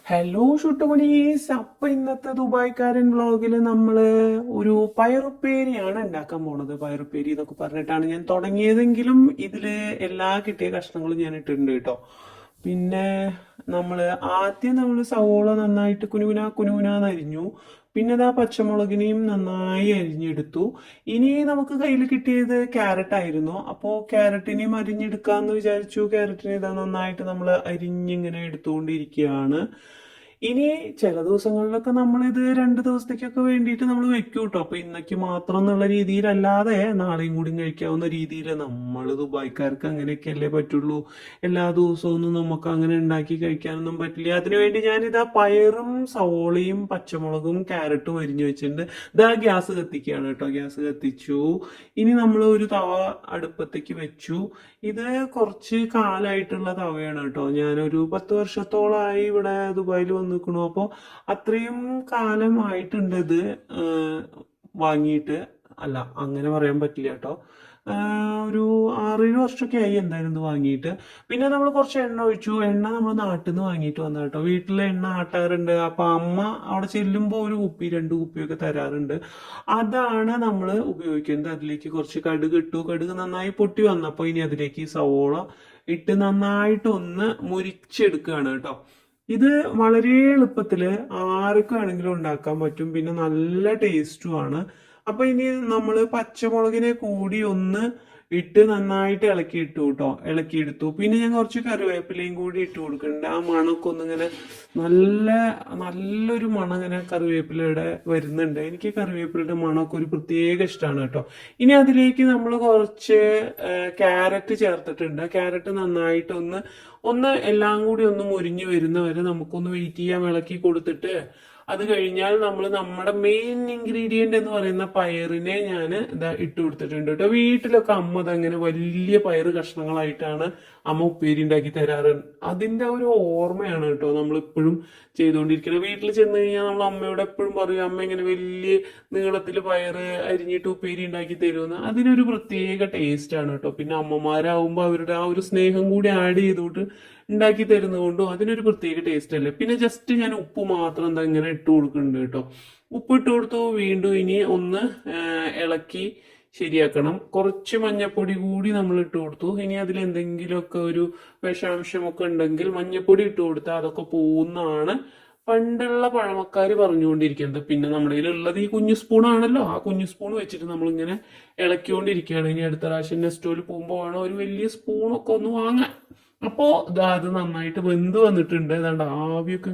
Hello ഷുട്ടുമണീസ്. അപ്പൊ ഇന്നത്തെ ദുബായ്ക്കാരൻ വ്ളോഗില് നമ്മള് ഒരു പയറുപ്പേരിയാണ് ഉണ്ടാക്കാൻ പോണത്. പയറുപ്പേരി എന്നൊക്കെ പറഞ്ഞിട്ടാണ് ഞാൻ തുടങ്ങിയതെങ്കിലും ഇതില് എല്ലാ കിട്ടിയ കഷ്ണങ്ങളും ഞാൻ ഇട്ടിട്ടുണ്ട് കേട്ടോ. പിന്നെ നമ്മൾ സവോള നന്നായിട്ട് കുനുകുനാന്ന് അരിഞ്ഞു. പിന്നെ ഇതാ പച്ചമുളകിനെയും നന്നായി അരിഞ്ഞെടുത്തു. ഇനി നമുക്ക് കയ്യിൽ കിട്ടിയത് ക്യാരറ്റ് ആയിരുന്നു. അപ്പോൾ ക്യാരറ്റിനെയും അരിഞ്ഞെടുക്കാന്ന് വിചാരിച്ചു. ക്യാരറ്റിനെ ഇതാ നന്നായിട്ട് നമ്മൾ അരിഞ്ഞിങ്ങനെ എടുത്തുകൊണ്ടിരിക്കുകയാണ്. ഇനി ചില ദിവസങ്ങളിലൊക്കെ നമ്മൾ ഇത് 2 ദിവസത്തേക്കൊക്കെ വേണ്ടിയിട്ട് നമ്മൾ വെക്കും കേട്ടോ. അപ്പൊ ഇന്നേക്ക് മാത്രം എന്നുള്ള രീതിയിലല്ലാതെ നാളെയും കൂടി കഴിക്കാവുന്ന രീതിയിൽ നമ്മൾ ദുബായ്ക്കാർക്ക് അങ്ങനെയൊക്കെയല്ലേ പറ്റുള്ളൂ. എല്ലാ ദിവസവും ഒന്നും നമുക്ക് അങ്ങനെ ഉണ്ടാക്കി കഴിക്കാനൊന്നും പറ്റില്ല. അതിനുവേണ്ടി ഞാനിതാ പയറും സവോളയും പച്ചമുളകും ക്യാരറ്റും അരിഞ്ഞു വെച്ചിട്ടുണ്ട്. ഇതാ ഗ്യാസ് കത്തിക്കുകയാണ് കേട്ടോ. ഗ്യാസ് കത്തിച്ചു. ഇനി നമ്മൾ ഒരു തവ അടുപ്പത്തേക്ക് വെച്ചു. ഇത് കുറച്ച് കാലായിട്ടുള്ള തവയാണ് കേട്ടോ. ഞാനൊരു 10 വർഷത്തോളമായി ഇവിടെ ദുബായിൽ വന്ന് നിൽക്കണു. അപ്പോൾ അത്രയും കാലമായിട്ടുണ്ട് ഇത് വാങ്ങിയിട്ട്. അല്ല, അങ്ങനെ പറയാൻ പറ്റില്ല കേട്ടോ. ഒരു 6-7 വർഷമൊക്കെ ആയി എന്തായാലും ഇത് വാങ്ങിയിട്ട്. പിന്നെ നമ്മൾ കുറച്ച് എണ്ണ ഒഴിച്ചു. എണ്ണ നമ്മൾ നാട്ടിൽ നിന്ന് വാങ്ങിയിട്ട് വന്ന കേട്ടോ. വീട്ടിൽ എണ്ണ ആട്ടാറുണ്ട്. അപ്പൊ അമ്മ അവിടെ ചെല്ലുമ്പോൾ ഒരു കുപ്പി 2 കുപ്പിയൊക്കെ തരാറുണ്ട്. അതാണ് നമ്മൾ ഉപയോഗിക്കുന്നത്. അതിലേക്ക് കുറച്ച് കടുക് ഇട്ടു. കടുക് നന്നായി പൊട്ടി വന്നപ്പോൾ ഇനി അതിലേക്ക് സവോള ഇട്ട് നന്നായിട്ട് ഒന്ന് മുരിച്ചെടുക്കുകയാണ് കേട്ടോ. ഇത് വളരെ എളുപ്പത്തില് ആർക്കും ആണെങ്കിലും ഉണ്ടാക്കാൻ പറ്റും. പിന്നെ നല്ല ടേസ്റ്റുമാണ്. അപ്പൊ ഇനി നമ്മൾ പച്ചമുളകിനെ കൂടി ഒന്ന് ഇട്ട് നന്നായിട്ട് ഇളക്കിയെടുത്തു. പിന്നെ ഞാൻ കുറച്ച് കറിവേപ്പിലയും കൂടി ഇട്ട് കൊടുക്കുന്നുണ്ട്. ആ മണമൊക്കെ ഒന്നിങ്ങനെ നല്ല നല്ലൊരു മണം ഇങ്ങനെ കറിവേപ്പിലയുടെ വരുന്നുണ്ട്. എനിക്ക് കറിവേപ്പിലയുടെ മണമൊക്കെ ഒരു പ്രത്യേക ഇഷ്ടമാണ് കേട്ടോ. ഇനി അതിലേക്ക് നമ്മൾ കുറച്ച് ക്യാരറ്റ് ചേർത്തിട്ടുണ്ട്. ക്യാരറ്റ് നന്നായിട്ട് ഒന്ന് എല്ലാം കൂടി ഒന്ന് മുരിഞ്ഞു വരുന്നവരെ നമുക്കൊന്ന് വെയിറ്റ് ചെയ്യാൻ, ഇളക്കി കൊടുത്തിട്ട് അത് കഴിഞ്ഞാൽ നമ്മൾ നമ്മുടെ മെയിൻ ഇൻഗ്രീഡിയന്റ് എന്ന് പറയുന്ന പയറിനെ ഞാൻ ഇതാ ഇട്ട് കൊടുത്തിട്ടുണ്ട് കേട്ടോ. വീട്ടിലൊക്കെ അമ്മ അതങ്ങനെ വലിയ പയറ് കഷ്ണങ്ങളായിട്ടാണ് അമ്മ ഉപ്പേരി ഉണ്ടാക്കി തരാറ്. അതിന്റെ ഒരു ഓർമ്മയാണ് കേട്ടോ നമ്മളിപ്പോഴും ചെയ്തുകൊണ്ടിരിക്കുന്നത്. വീട്ടിൽ ചെന്ന് കഴിഞ്ഞാൽ നമ്മൾ അമ്മയോട് എപ്പോഴും പറയും, അമ്മ ഇങ്ങനെ വലിയ നീളത്തിൽ പയറ് അരിഞ്ഞിട്ട് ഉപ്പേരി ഉണ്ടാക്കി തരുമെന്ന്. അതിനൊരു പ്രത്യേക ടേസ്റ്റ് ആണ് കേട്ടോ. പിന്നെ അമ്മമാരാകുമ്പോൾ അവരുടെ ആ ഒരു സ്നേഹം കൂടി ആഡ് ചെയ്തോട്ട് ഉണ്ടാക്കി തരുന്നതുകൊണ്ടും അതിനൊരു പ്രത്യേക ടേസ്റ്റ് അല്ലേ. പിന്നെ ജസ്റ്റ് ഞാൻ ഉപ്പ് മാത്രം എന്താ ഇങ്ങനെ ഇട്ട് കൊടുക്കുന്നുണ്ട് കേട്ടോ. ഉപ്പ് ഇട്ട് കൊടുത്തു. വീണ്ടും ഇനി ഒന്ന് ഇളക്കി ശരിയാക്കണം. കുറച്ച് മഞ്ഞപ്പൊടി കൂടി നമ്മൾ ഇട്ട് കൊടുത്തു. ഇനി അതിൽ എന്തെങ്കിലുമൊക്കെ ഒരു വിഷാംശമൊക്കെ ഉണ്ടെങ്കിൽ മഞ്ഞപ്പൊടി ഇട്ട് കൊടുത്താൽ അതൊക്കെ പോകുന്നതാണ് പണ്ടുള്ള പഴമക്കാര് പറഞ്ഞുകൊണ്ടിരിക്കുന്നത്. പിന്നെ നമ്മുടെ കയ്യിലുള്ളത് ഈ കുഞ്ഞു സ്പൂണാണല്ലോ. ആ കുഞ്ഞു സ്പൂൺ വെച്ചിട്ട് നമ്മളിങ്ങനെ ഇളക്കിക്കൊണ്ടിരിക്കുകയാണ്. ഇനി അടുത്ത പ്രാവശ്യം നെസ്റ്റോയിൽ പോകുമ്പോൾ വേണം ഒരു വലിയ സ്പൂണൊക്കെ ഒന്ന് വാങ്ങാൻ. അപ്പോ അത് നന്നായിട്ട് വെന്ത് വന്നിട്ടുണ്ട്. ഏതാണ്ട് ആവിയൊക്കെ